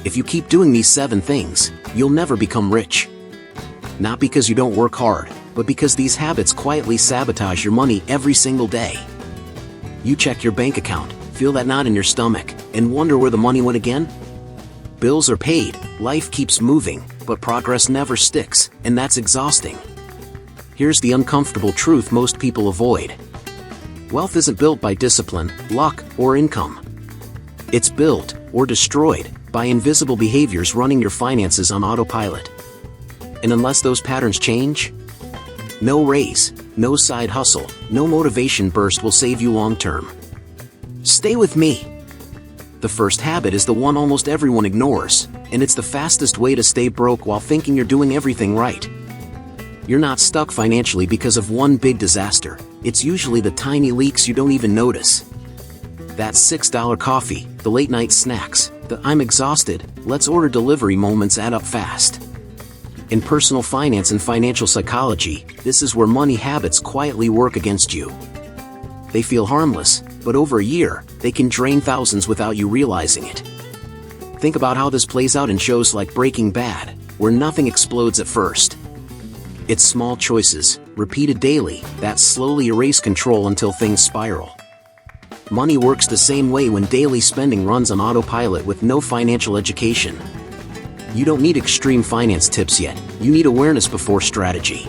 If you keep doing these 7 things, you'll never become rich. Not because you don't work hard, but because these habits quietly sabotage your money every single day. You check your bank account, feel that knot in your stomach, and wonder where the money went again? Bills are paid, life keeps moving, but progress never sticks, and that's exhausting. Here's the uncomfortable truth most people avoid. Wealth isn't built by discipline, luck, or income. It's built, or destroyed, by invisible behaviors running your finances on autopilot. And unless those patterns change, no raise, no side hustle, no motivation burst will save you long term. Stay with me. The first habit is the one almost everyone ignores, and it's the fastest way to stay broke while thinking you're doing everything right. You're not stuck financially because of one big disaster. It's usually the tiny leaks you don't even notice. That $6 coffee, the late night snacks, the "I'm exhausted, let's order delivery" moments add up fast. In personal finance and financial psychology, this is where money habits quietly work against you. They feel harmless, but over a year, they can drain thousands without you realizing it. Think about how this plays out in shows like Breaking Bad, where nothing explodes at first. It's small choices, repeated daily, that slowly erase control until things spiral. Money works the same way when daily spending runs on autopilot with no financial education. You don't need extreme finance tips yet, you need awareness before strategy.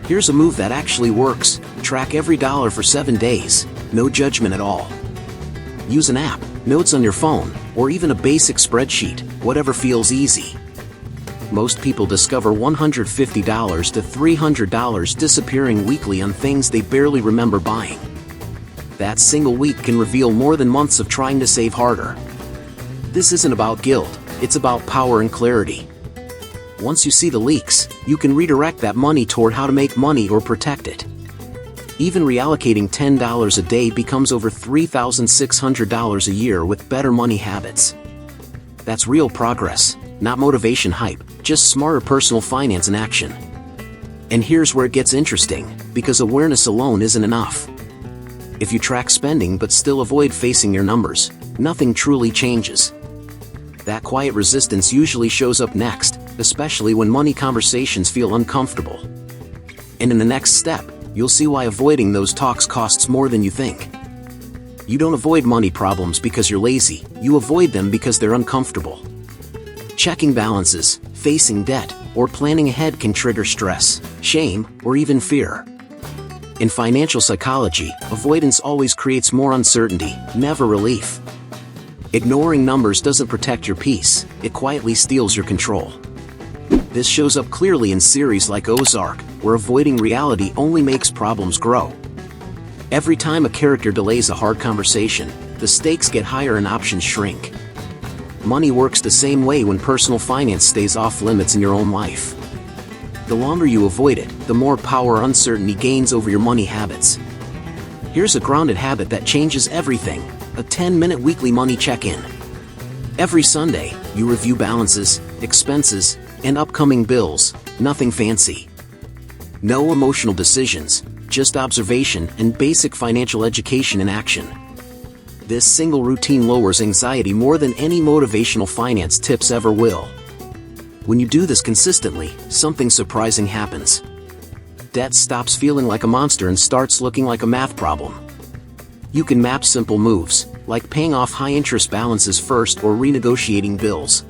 Here's a move that actually works: track every dollar for 7 days, no judgment at all. Use an app, notes on your phone, or even a basic spreadsheet, whatever feels easy. Most people discover $150 to $300 disappearing weekly on things they barely remember buying. That single week can reveal more than months of trying to save harder. This isn't about guilt, it's about power and clarity. Once you see the leaks, you can redirect that money toward how to make money or protect it. Even reallocating $10 a day becomes over $3,600 a year with better money habits. That's real progress, not motivation hype, just smarter personal finance in action. And here's where it gets interesting, because awareness alone isn't enough. If you track spending but still avoid facing your numbers, nothing truly changes. That quiet resistance usually shows up next, especially when money conversations feel uncomfortable. And in the next step, you'll see why avoiding those talks costs more than you think. You don't avoid money problems because you're lazy, you avoid them because they're uncomfortable. Checking balances, facing debt, or planning ahead can trigger stress, shame, or even fear. In financial psychology, avoidance always creates more uncertainty, never relief. Ignoring numbers doesn't protect your peace, it quietly steals your control. This shows up clearly in series like Ozark, where avoiding reality only makes problems grow. Every time a character delays a hard conversation, the stakes get higher and options shrink. Money works the same way when personal finance stays off limits in your own life. The longer you avoid it, the more power uncertainty gains over your money habits. Here's a grounded habit that changes everything: a 10-minute weekly money check-in. Every Sunday, you review balances, expenses, and upcoming bills, nothing fancy. No emotional decisions, just observation and basic financial education in action. This single routine lowers anxiety more than any motivational finance tips ever will. When you do this consistently, something surprising happens. Debt stops feeling like a monster and starts looking like a math problem. You can map simple moves, like paying off high-interest balances first or renegotiating bills.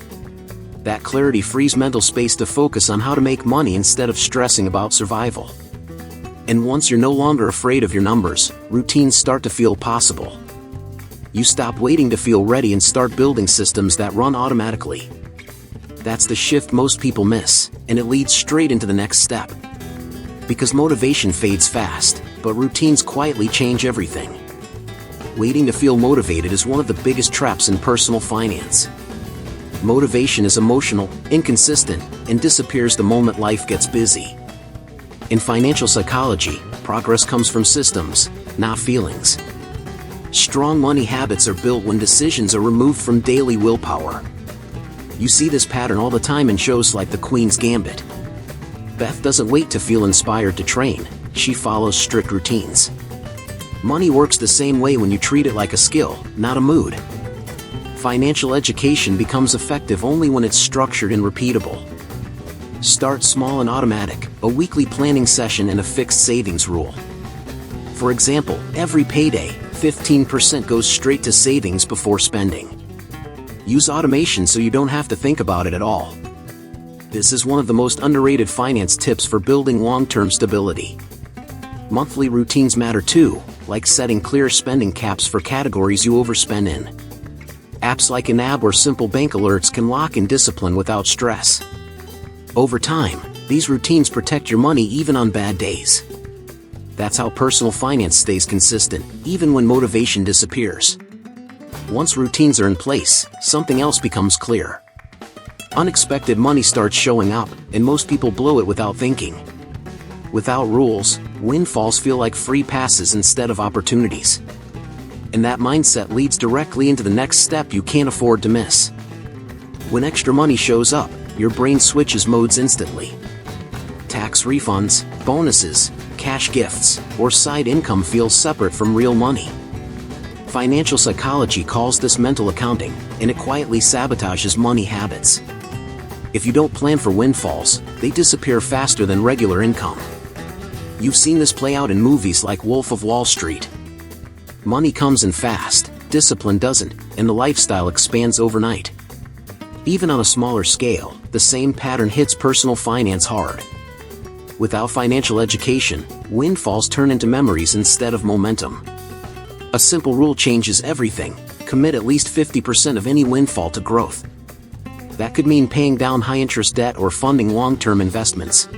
That clarity frees mental space to focus on how to make money instead of stressing about survival. And once you're no longer afraid of your numbers, routines start to feel possible. You stop waiting to feel ready and start building systems that run automatically. That's the shift most people miss, and it leads straight into the next step. Because motivation fades fast, but routines quietly change everything. Waiting to feel motivated is one of the biggest traps in personal finance. Motivation is emotional, inconsistent, and disappears the moment life gets busy. In financial psychology, progress comes from systems, not feelings. Strong money habits are built when decisions are removed from daily willpower. You see this pattern all the time in shows like The Queen's Gambit. Beth doesn't wait to feel inspired to train, she follows strict routines. Money works the same way when you treat it like a skill, not a mood. Financial education becomes effective only when it's structured and repeatable. Start small and automatic, a weekly planning session and a fixed savings rule. For example, every payday, 15% goes straight to savings before spending. Use automation so you don't have to think about it at all. This is one of the most underrated finance tips for building long-term stability. Monthly routines matter too, like setting clear spending caps for categories you overspend in. Apps like an app or simple bank alerts can lock in discipline without stress. Over time, these routines protect your money even on bad days. That's how personal finance stays consistent, even when motivation disappears. Once routines are in place, something else becomes clear. Unexpected money starts showing up, and most people blow it without thinking. Without rules, windfalls feel like free passes instead of opportunities. And that mindset leads directly into the next step you can't afford to miss. When extra money shows up, your brain switches modes instantly. Tax refunds, bonuses, cash gifts, or side income feels separate from real money. Financial psychology calls this mental accounting, and it quietly sabotages money habits. If you don't plan for windfalls, they disappear faster than regular income. You've seen this play out in movies like Wolf of Wall Street. Money comes in fast, discipline doesn't, and the lifestyle expands overnight. Even on a smaller scale, the same pattern hits personal finance hard. Without financial education, windfalls turn into memories instead of momentum. A simple rule changes everything: commit at least 50% of any windfall to growth. That could mean paying down high-interest debt or funding long-term investments.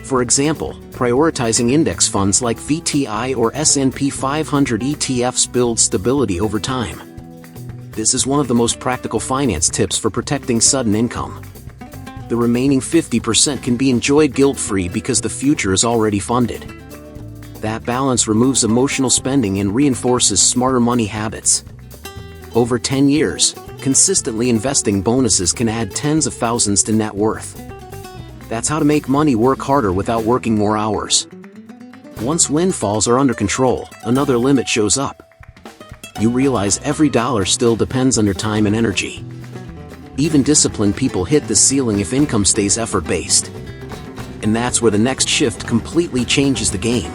For example, prioritizing index funds like VTI or S&P 500 ETFs builds stability over time. This is one of the most practical finance tips for protecting sudden income. The remaining 50% can be enjoyed guilt-free because the future is already funded. That balance removes emotional spending and reinforces smarter money habits. Over 10 years, consistently investing bonuses can add tens of thousands to net worth. That's how to make money work harder without working more hours. Once windfalls are under control, another limit shows up. You realize every dollar still depends on your time and energy. Even disciplined people hit the ceiling if income stays effort-based. And that's where the next shift completely changes the game.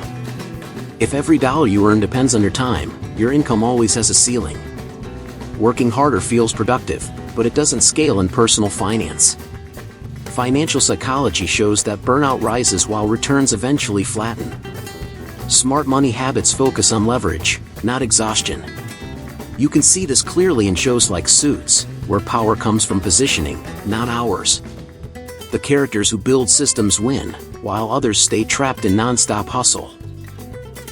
If every dollar you earn depends on your time, your income always has a ceiling. Working harder feels productive, but it doesn't scale in personal finance. Financial psychology shows that burnout rises while returns eventually flatten. Smart money habits focus on leverage, not exhaustion. You can see this clearly in shows like Suits, where power comes from positioning, not hours. The characters who build systems win, while others stay trapped in non-stop hustle.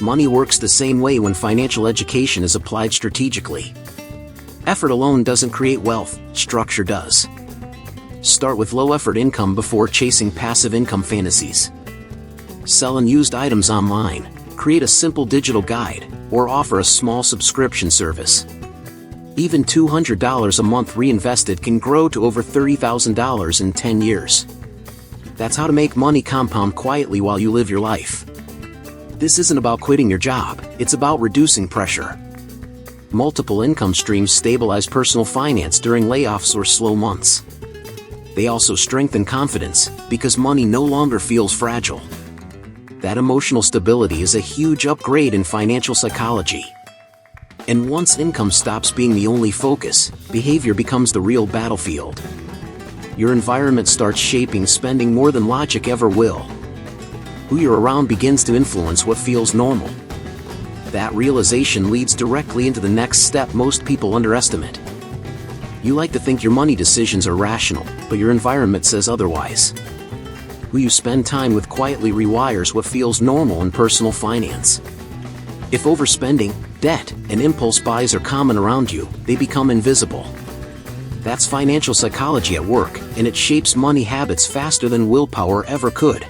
Money works the same way when financial education is applied strategically. Effort alone doesn't create wealth, structure does. Start with low-effort income before chasing passive income fantasies. Sell unused items online, create a simple digital guide, or offer a small subscription service. Even $200 a month reinvested can grow to over $30,000 in 10 years. That's how to make money compound quietly while you live your life. This isn't about quitting your job, it's about reducing pressure. Multiple income streams stabilize personal finance during layoffs or slow months. They also strengthen confidence, because money no longer feels fragile. That emotional stability is a huge upgrade in financial psychology. And once income stops being the only focus, behavior becomes the real battlefield. Your environment starts shaping spending more than logic ever will. Who you're around begins to influence what feels normal. That realization leads directly into the next step most people underestimate. You like to think your money decisions are rational, but your environment says otherwise. Who you spend time with quietly rewires what feels normal in personal finance. If overspending, debt, and impulse buys are common around you, they become invisible. That's financial psychology at work, and it shapes money habits faster than willpower ever could.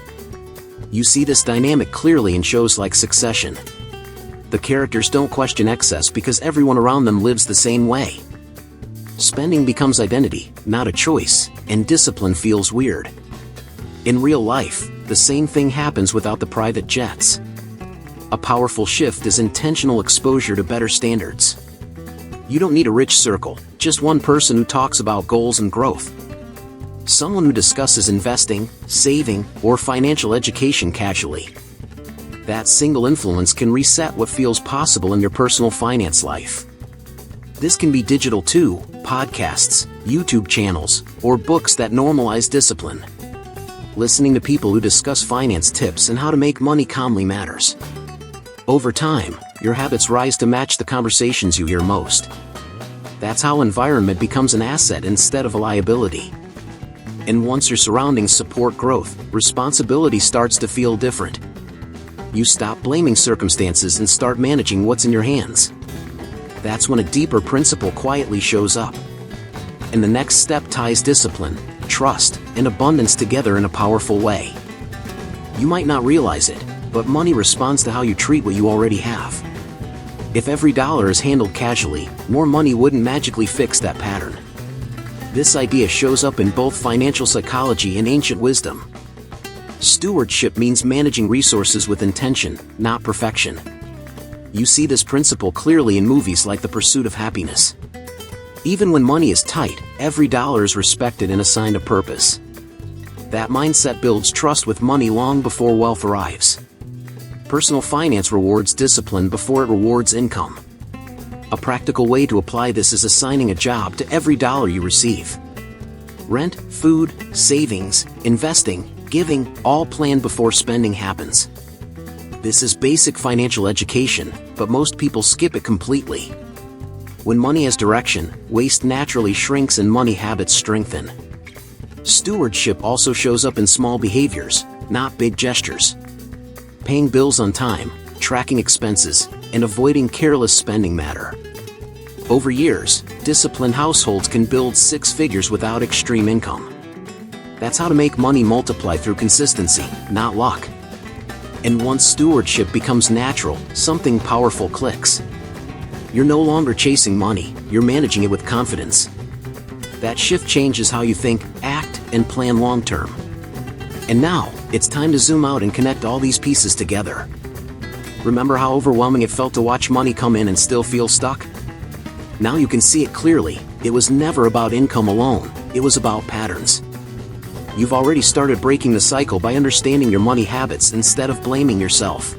You see this dynamic clearly in shows like Succession. The characters don't question excess because everyone around them lives the same way. Spending becomes identity, not a choice, and discipline feels weird. In real life, the same thing happens without the private jets. A powerful shift is intentional exposure to better standards. You don't need a rich circle, just one person who talks about goals and growth. Someone who discusses investing, saving, or financial education casually. That single influence can reset what feels possible in your personal finance life. This can be digital too, podcasts, YouTube channels, or books that normalize discipline. Listening to people who discuss finance tips and how to make money calmly matters. Over time, your habits rise to match the conversations you hear most. That's how environment becomes an asset instead of a liability. And once your surroundings support growth, responsibility starts to feel different. You stop blaming circumstances and start managing what's in your hands. That's when a deeper principle quietly shows up. And the next step ties discipline, trust, and abundance together in a powerful way. You might not realize it, but money responds to how you treat what you already have. If every dollar is handled casually, more money wouldn't magically fix that pattern. This idea shows up in both financial psychology and ancient wisdom. Stewardship means managing resources with intention, not perfection. You see this principle clearly in movies like The Pursuit of Happiness. Even when money is tight, every dollar is respected and assigned a purpose. That mindset builds trust with money long before wealth arrives. Personal finance rewards discipline before it rewards income. A practical way to apply this is assigning a job to every dollar you receive. Rent, food, savings, investing, giving, all planned before spending happens. This is basic financial education, but most people skip it completely. When money has direction, waste naturally shrinks and money habits strengthen. Stewardship also shows up in small behaviors, not big gestures. Paying bills on time, tracking expenses, and avoiding careless spending matter. Over years, disciplined households can build 6 figures without extreme income. That's how to make money multiply through consistency, not luck. And once stewardship becomes natural, something powerful clicks. You're no longer chasing money, you're managing it with confidence. That shift changes how you think, act, and plan long term. And now, it's time to zoom out and connect all these pieces together. Remember how overwhelming it felt to watch money come in and still feel stuck? Now you can see it clearly. It was never about income alone, it was about patterns. You've already started breaking the cycle by understanding your money habits instead of blaming yourself.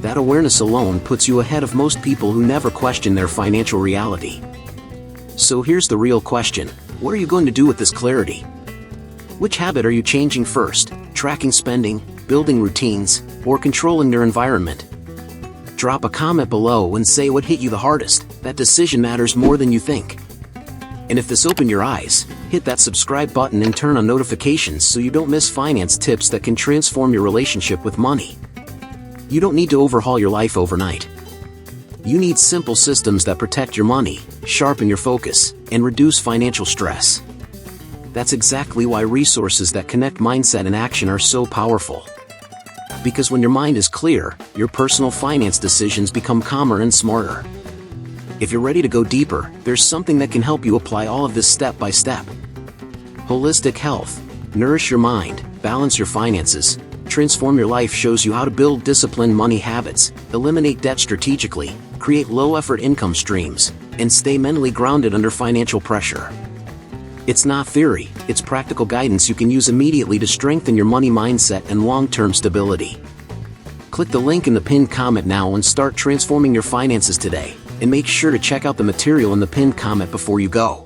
That awareness alone puts you ahead of most people who never question their financial reality. So here's the real question: what are you going to do with this clarity? Which habit are you changing first? Tracking spending, building routines, or controlling your environment? Drop a comment below and say what hit you the hardest. That decision matters more than you think. And if this opened your eyes, hit that subscribe button and turn on notifications so you don't miss finance tips that can transform your relationship with money. You don't need to overhaul your life overnight. You need simple systems that protect your money, sharpen your focus, and reduce financial stress. That's exactly why resources that connect mindset and action are so powerful. Because when your mind is clear, your personal finance decisions become calmer and smarter. If you're ready to go deeper, there's something that can help you apply all of this step by step. Holistic Health. Nourish your mind, balance your finances, transform your life shows you how to build disciplined money habits, eliminate debt strategically, create low-effort income streams, and stay mentally grounded under financial pressure. It's not theory, it's practical guidance you can use immediately to strengthen your money mindset and long-term stability. Click the link in the pinned comment now and start transforming your finances today, and make sure to check out the material in the pinned comment before you go.